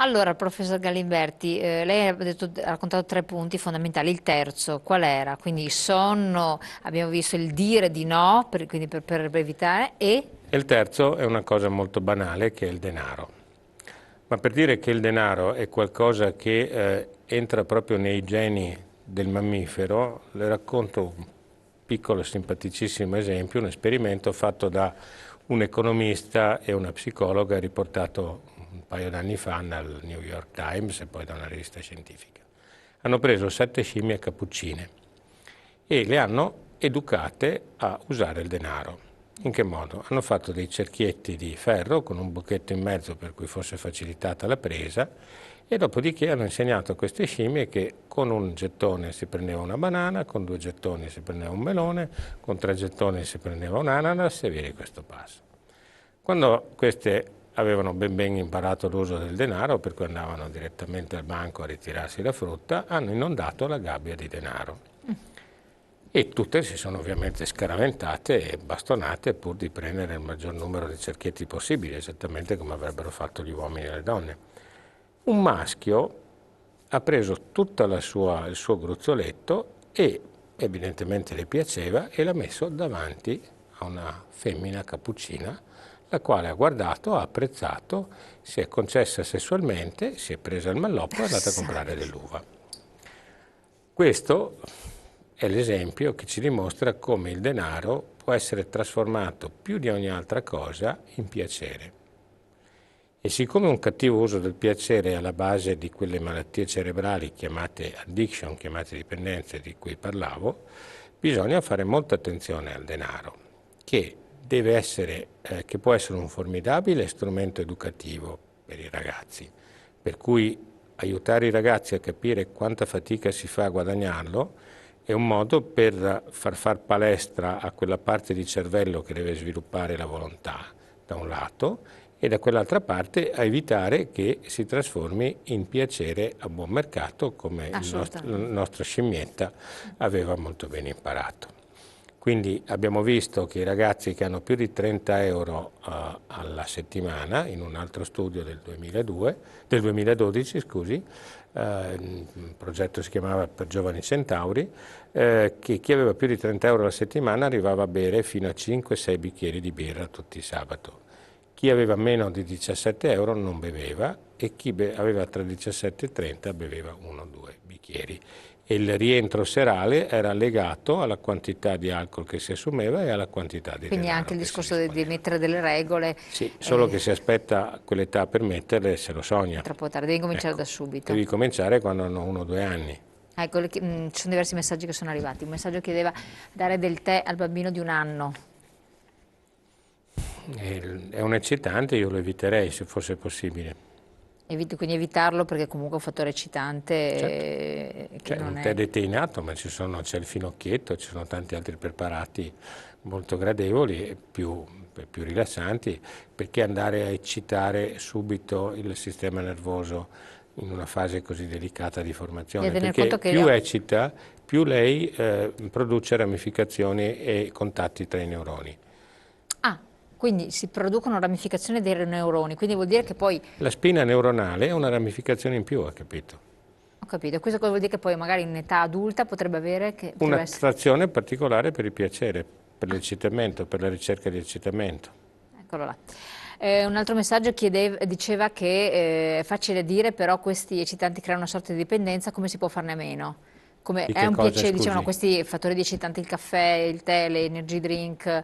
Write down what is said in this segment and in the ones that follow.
Allora, professor Galimberti, lei ha raccontato tre punti fondamentali. Il terzo, qual era? Quindi il sonno, abbiamo visto il dire di no, quindi per evitare, e E il terzo è una cosa molto banale che è il denaro. Ma per dire che il denaro è qualcosa che entra proprio nei geni del mammifero, le racconto un piccolo simpaticissimo esempio, un esperimento fatto da un economista e una psicologa riportato un paio d'anni fa nel New York Times e poi da una rivista scientifica. Hanno preso 7 scimmie cappuccine e le hanno educate a usare il denaro. In che modo? Hanno fatto dei cerchietti di ferro con un buchetto in mezzo per cui fosse facilitata la presa e dopodiché hanno insegnato a queste scimmie che con un gettone si prendeva una banana, con 2 gettoni si prendeva un melone, con 3 gettoni si prendeva un ananas e via di questo passo. Quando queste avevano ben imparato l'uso del denaro, per cui andavano direttamente al banco a ritirarsi la frutta, hanno inondato la gabbia di denaro. E tutte si sono ovviamente scaraventate e bastonate pur di prendere il maggior numero di cerchietti possibili, esattamente come avrebbero fatto gli uomini e le donne. Un maschio ha preso tutto il suo gruzzoletto e evidentemente le piaceva e l'ha messo davanti a una femmina cappuccina, la quale ha guardato, ha apprezzato, si è concessa sessualmente, si è presa il malloppo e è andata a comprare dell'uva. Questo è l'esempio che ci dimostra come il denaro può essere trasformato più di ogni altra cosa in piacere. E siccome un cattivo uso del piacere è alla base di quelle malattie cerebrali chiamate addiction, chiamate dipendenze di cui parlavo, bisogna fare molta attenzione al denaro, che che può essere un formidabile strumento educativo per i ragazzi, per cui aiutare i ragazzi a capire quanta fatica si fa a guadagnarlo è un modo per far palestra a quella parte di cervello che deve sviluppare la volontà, da un lato, e da quell'altra parte a evitare che si trasformi in piacere a buon mercato, come la nostra scimmietta aveva molto bene imparato. Quindi abbiamo visto che i ragazzi che hanno più di 30 euro alla settimana, in un altro studio del 2012, scusi, il progetto si chiamava Per Giovani Centauri, che chi aveva più di 30 euro alla settimana arrivava a bere fino a 5-6 bicchieri di birra tutti i sabato. Chi aveva meno di 17 euro non beveva e chi aveva tra 17 e 30 beveva 1-2 bicchieri. E il rientro serale era legato alla quantità di alcol che si assumeva e alla quantità di quindi denaro anche il che si discorso di disponeva. mettere delle regole. Sì, solo che se aspetta quell'età per metterle se lo sogna. Troppo tardi, devi cominciare Ecco, da subito. devi cominciare quando hanno 1 o 2 anni. Ecco, ci sono diversi messaggi che sono arrivati. Un messaggio chiedeva dare del tè al bambino di 1 anno. È un eccitante, io lo eviterei se fosse possibile. Quindi evitarlo perché comunque è un fattore eccitante Certo. che C'è non un tè è... deteinato, ma c'è il finocchietto, ci sono tanti altri preparati molto gradevoli e più rilassanti, perché andare a eccitare subito il sistema nervoso in una fase così delicata di formazione? Devi tener Perché conto che più eccita, più lei produce ramificazioni e contatti tra i neuroni. Ah, quindi si producono ramificazioni dei neuroni, quindi vuol dire che poi... La spina neuronale è una ramificazione in più, ha capito? Ho capito, questo cosa vuol dire che poi magari in età adulta potrebbe avere che... potrebbe essere... Un'attrazione particolare per il piacere, per l'eccitamento, per la ricerca di eccitamento. Eccolo là. Un altro messaggio diceva che è facile dire, però questi eccitanti creano una sorta di dipendenza, come si può farne a meno? Come Di è che un cosa, piacere, dicevano, scusi? questi fattori di eccitanti, il caffè, il tè, le energy drink,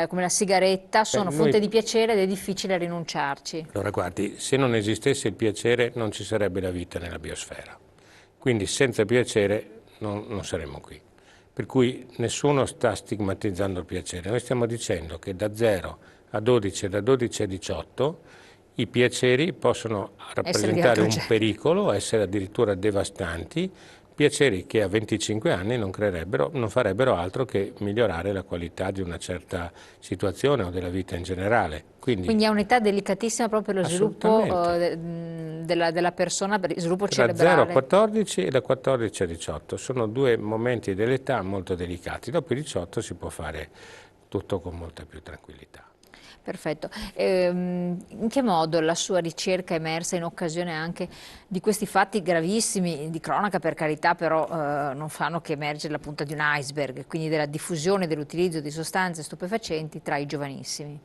come la sigaretta, Beh, sono fonte di piacere ed è difficile rinunciarci. allora guardi, se non esistesse il piacere non ci sarebbe la vita nella biosfera. Quindi senza piacere non saremmo qui. Per cui nessuno sta stigmatizzando il piacere. Noi stiamo dicendo che da 0 a 12 e da 12 a 18 i piaceri possono Essere rappresentare un diatoggeni. pericolo, essere addirittura devastanti, piaceri che a 25 anni non farebbero altro che migliorare la qualità di una certa situazione o della vita in generale. Quindi, Quindi è un'età delicatissima proprio per lo sviluppo assolutamente. della persona, per il sviluppo Tra 0 a cerebrale. 14 e da 14 a 18 sono 2 momenti dell'età molto delicati. Dopo i 18 si può fare tutto con molta più tranquillità. Perfetto. In che modo la sua ricerca è emersa in occasione anche di questi fatti gravissimi, di cronaca per carità, però non fanno che emergere la punta di un iceberg, quindi della diffusione dell'utilizzo di sostanze stupefacenti tra i giovanissimi?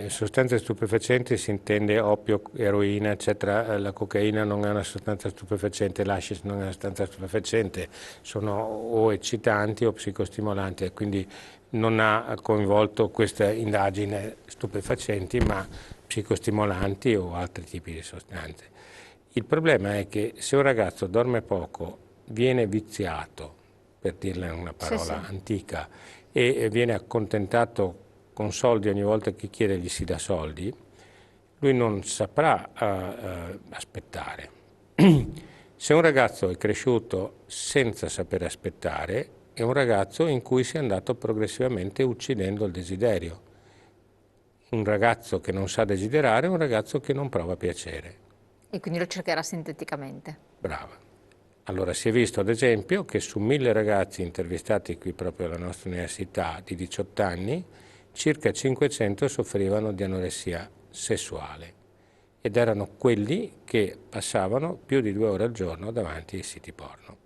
Sostanze stupefacenti si intende oppio, eroina, eccetera. La cocaina non è una sostanza stupefacente, l'hashish non è una sostanza stupefacente, sono o eccitanti o psicostimolanti, quindi non ha coinvolto questa indagine stupefacenti, ma psicostimolanti o altri tipi di sostanze. Il problema è che se un ragazzo dorme poco, viene viziato, per dirla in una Sì, parola sì. antica, e viene accontentato con soldi ogni volta che chiede gli si dà soldi, lui non saprà aspettare. Se un ragazzo è cresciuto senza sapere aspettare, è un ragazzo in cui si è andato progressivamente uccidendo il desiderio. Un ragazzo che non sa desiderare è un ragazzo che non prova piacere. E quindi lo cercherà sinteticamente. Brava. Allora si è visto ad esempio che su 1000 ragazzi intervistati qui proprio alla nostra università di 18 anni, circa 500 soffrivano di anoressia sessuale ed erano quelli che passavano più di 2 ore al giorno davanti ai siti porno.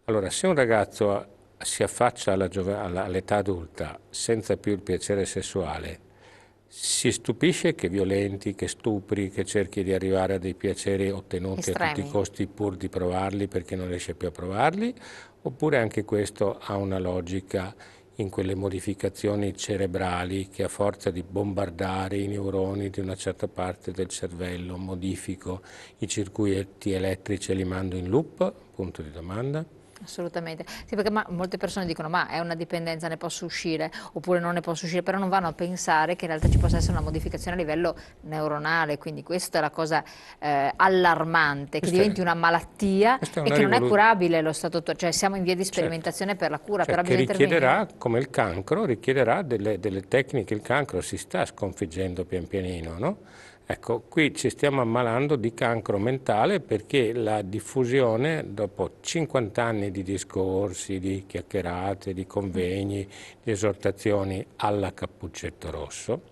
Allora, se un ragazzo si affaccia all'età adulta senza più il piacere sessuale, si stupisce che violenti, che stupri, che cerchi di arrivare a dei piaceri ottenuti a tutti i Estremi. costi pur di provarli perché non riesce più a provarli, oppure anche questo ha una logica in quelle modificazioni cerebrali che a forza di bombardare i neuroni di una certa parte del cervello modifico i circuiti elettrici e li mando in loop? Punto di domanda. Assolutamente. Sì, perché molte persone dicono ma è una dipendenza, ne posso uscire oppure non ne posso uscire, però non vanno a pensare che in realtà ci possa essere una modificazione a livello neuronale, quindi questa è la cosa allarmante, che diventi una malattia Questa è e una che non è rivoluzione. curabile allo stato attuale, cioè siamo in via di Certo. sperimentazione per la cura, Cioè, però che bisogna intervenire. richiederà, come il cancro, richiederà delle tecniche, il cancro si sta sconfiggendo pian pianino, no? Ecco, qui ci stiamo ammalando di cancro mentale perché la diffusione, dopo 50 anni di discorsi, di chiacchierate, di convegni, di esortazioni alla Cappuccetto Rosso,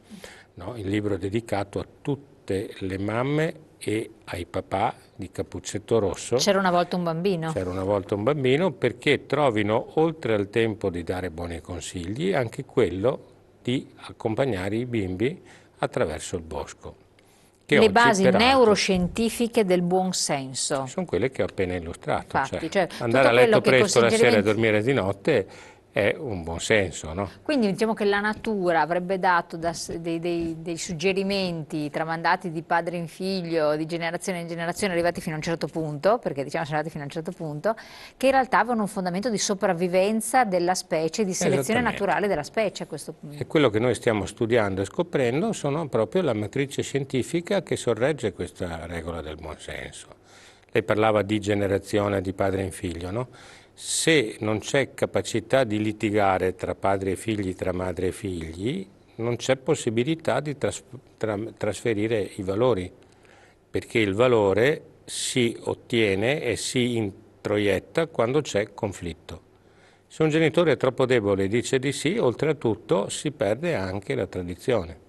no? Il libro dedicato a tutte le mamme e ai papà di Cappuccetto Rosso. C'era una volta un bambino. C'era una volta un bambino perché trovino, oltre al tempo di dare buoni consigli, anche quello di accompagnare i bimbi attraverso il bosco, che Le oggi basi peraltro neuroscientifiche del buon senso. sono quelle che ho appena illustrato, cioè Infatti, cioè andare tutto a quello letto che con presto la sera e suggerimenti. dormire di notte è un buon senso, no? Quindi diciamo che la natura avrebbe dato dei suggerimenti tramandati di padre in figlio, di generazione in generazione, arrivati fino a un certo punto, perché diciamo sono arrivati fino a un certo punto, che in realtà avevano un fondamento di sopravvivenza della specie, di selezione Esattamente. naturale della specie a questo punto. E quello che noi stiamo studiando e scoprendo sono proprio la matrice scientifica che sorregge questa regola del buonsenso. Lei parlava di generazione di padre in figlio, no? Se non c'è capacità di litigare tra padre e figli, tra madre e figli, non c'è possibilità di trasferire i valori, perché il valore si ottiene e si introietta quando c'è conflitto. Se un genitore è troppo debole e dice di sì, oltretutto si perde anche la tradizione.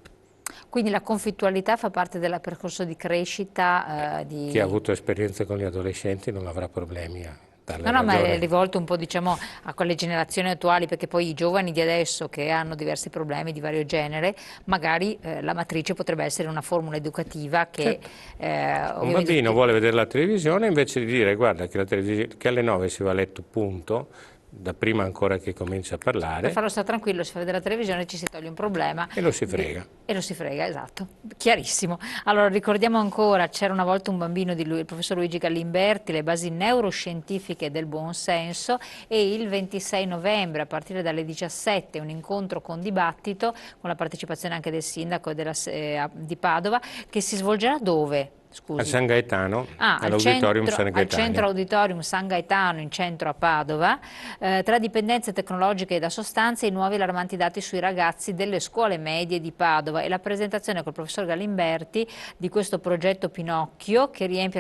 Quindi la conflittualità fa parte del percorso di crescita Chi ha di. avuto esperienze con gli adolescenti non avrà problemi a No, darle no, ma è ragione. rivolto un po' diciamo a quelle generazioni attuali, perché poi i giovani di adesso che hanno diversi problemi di vario genere, magari la matrice potrebbe essere una formula educativa che Certo. Un ovviamente bambino vuole vedere la televisione invece di dire guarda che alle 9 si va a letto, punto, da prima ancora che comincia a per parlare, farlo stare tranquillo si fa vedere la televisione, ci si toglie un problema e lo si frega. e lo si frega, esatto, chiarissimo. Allora ricordiamo ancora, c'era una volta un bambino di lui, il professor Luigi Gallimberti, le basi neuroscientifiche del buon senso, e il 26 novembre a partire dalle 17 un incontro con dibattito con la partecipazione anche del sindaco di Padova, che si svolgerà dove? Scusi. Al San Gaetano, Ah, all'Auditorium San al Gaetano. centro Auditorium San Gaetano, in centro a Padova, tra dipendenze tecnologiche da sostanze e i nuovi allarmanti dati sui ragazzi delle scuole medie di Padova, e la presentazione col professor Galimberti di questo progetto Pinocchio, che riempie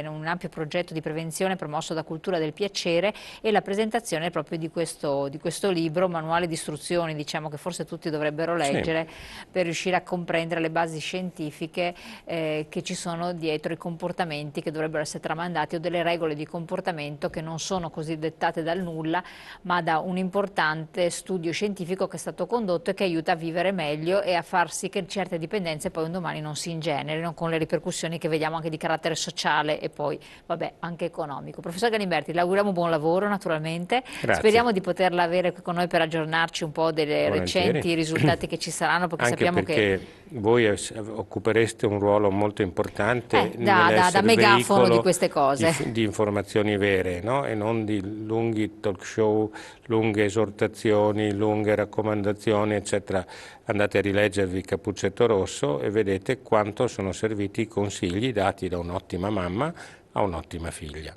un ampio progetto di prevenzione promosso da Cultura del Piacere, e la presentazione proprio di questo libro, manuale di istruzioni, diciamo, che forse tutti dovrebbero leggere, sì, per riuscire a comprendere le basi scientifiche che ci sono dietro i comportamenti che dovrebbero essere tramandati, o delle regole di comportamento che non sono così dettate dal nulla, ma da un importante studio scientifico che è stato condotto e che aiuta a vivere meglio e a far sì che certe dipendenze poi un domani non si ingenerino, con le ripercussioni che vediamo anche di carattere sociale e poi, vabbè, anche economico. Professor Galimberti, le auguriamo buon lavoro naturalmente. Grazie. Speriamo di poterla avere qui con noi per aggiornarci un po' dei recenti risultati che ci saranno, perché anche sappiamo perché voi occupereste un ruolo molto importante da megafono di queste cose, di informazioni vere, no? E non di lunghi talk show, lunghe esortazioni, lunghe raccomandazioni, eccetera. Andate a rileggervi Cappuccetto Rosso e vedete quanto sono serviti i consigli dati da un'ottima mamma a un'ottima figlia.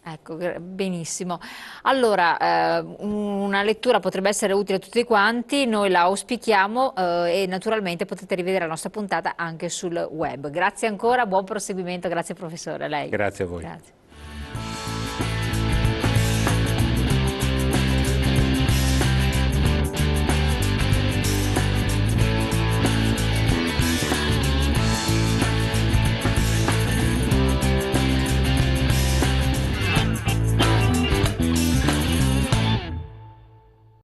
Ecco, benissimo. Allora, una lettura potrebbe essere utile a tutti quanti, noi la auspichiamo e naturalmente potete rivedere la nostra puntata anche sul web. Grazie ancora, buon proseguimento, grazie professore, a lei. Grazie a voi. Grazie.